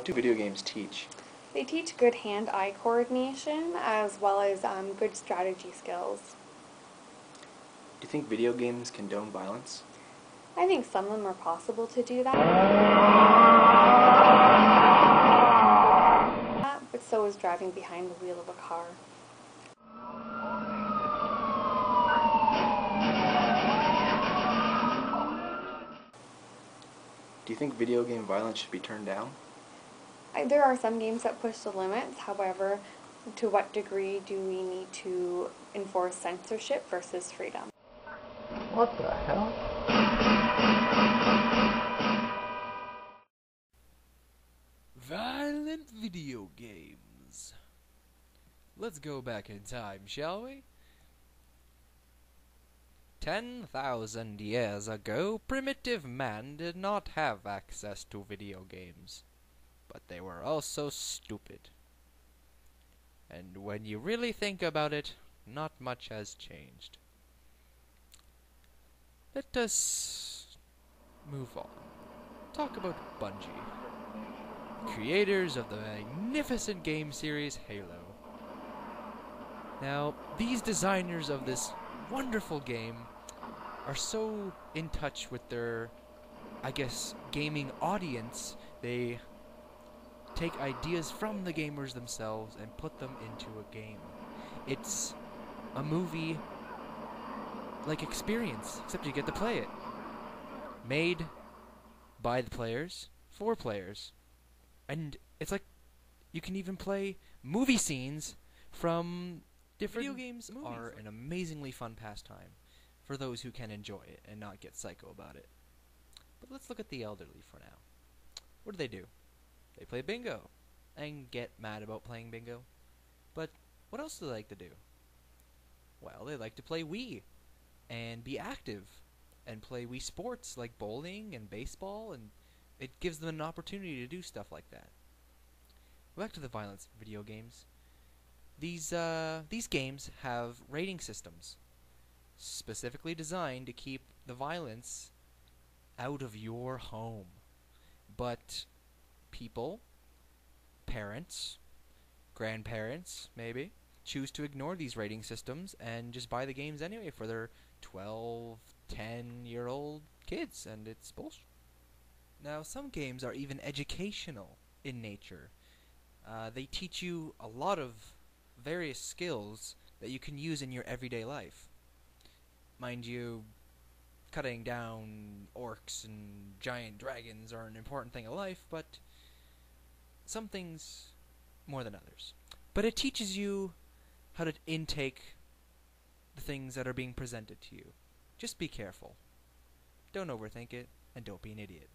What do video games teach? They teach good hand-eye coordination as well as good strategy skills. Do you think video games condone violence? I think some of them are possible to do that, but so is driving behind the wheel of a car. Do you think video game violence should be turned down? There are some games that push the limits, however, to what degree do we need to enforce censorship versus freedom? What the hell? Violent video games. Let's go back in time, shall we? 10,000 years ago, primitive man did not have access to video games. But they were also stupid. And when you really think about it, not much has changed. Let us move on. Talk about Bungie, creators of the magnificent game series Halo. Now, these designers of this wonderful game are so in touch with their, I guess, gaming audience. They take ideas from the gamers themselves and put them into a game. It's a movie like experience, except you get to play it. Made by the players, for players. And it's like you can even play movie scenes from different video games. Are an amazingly fun pastime for those who can enjoy it and not get psycho about it. But let's look at the elderly for now. What do? They play bingo and get mad about playing bingo. But what else do they like to do? Well, they like to play Wii and be active and play Wii sports like bowling and baseball, and it gives them an opportunity to do stuff like that. Back to the violence of video games. These games have rating systems specifically designed to keep the violence out of your home. But people, parents, grandparents, maybe, choose to ignore these rating systems and just buy the games anyway for their 12, 10-year-old kids, and it's bullshit. Now, some games are even educational in nature. They teach you a lot of various skills that you can use in your everyday life. Mind you, cutting down orcs and giant dragons are an important thing in life, but some things more than others. But it teaches you how to intake the things that are being presented to you. Just be careful. Don't overthink it, and don't be an idiot.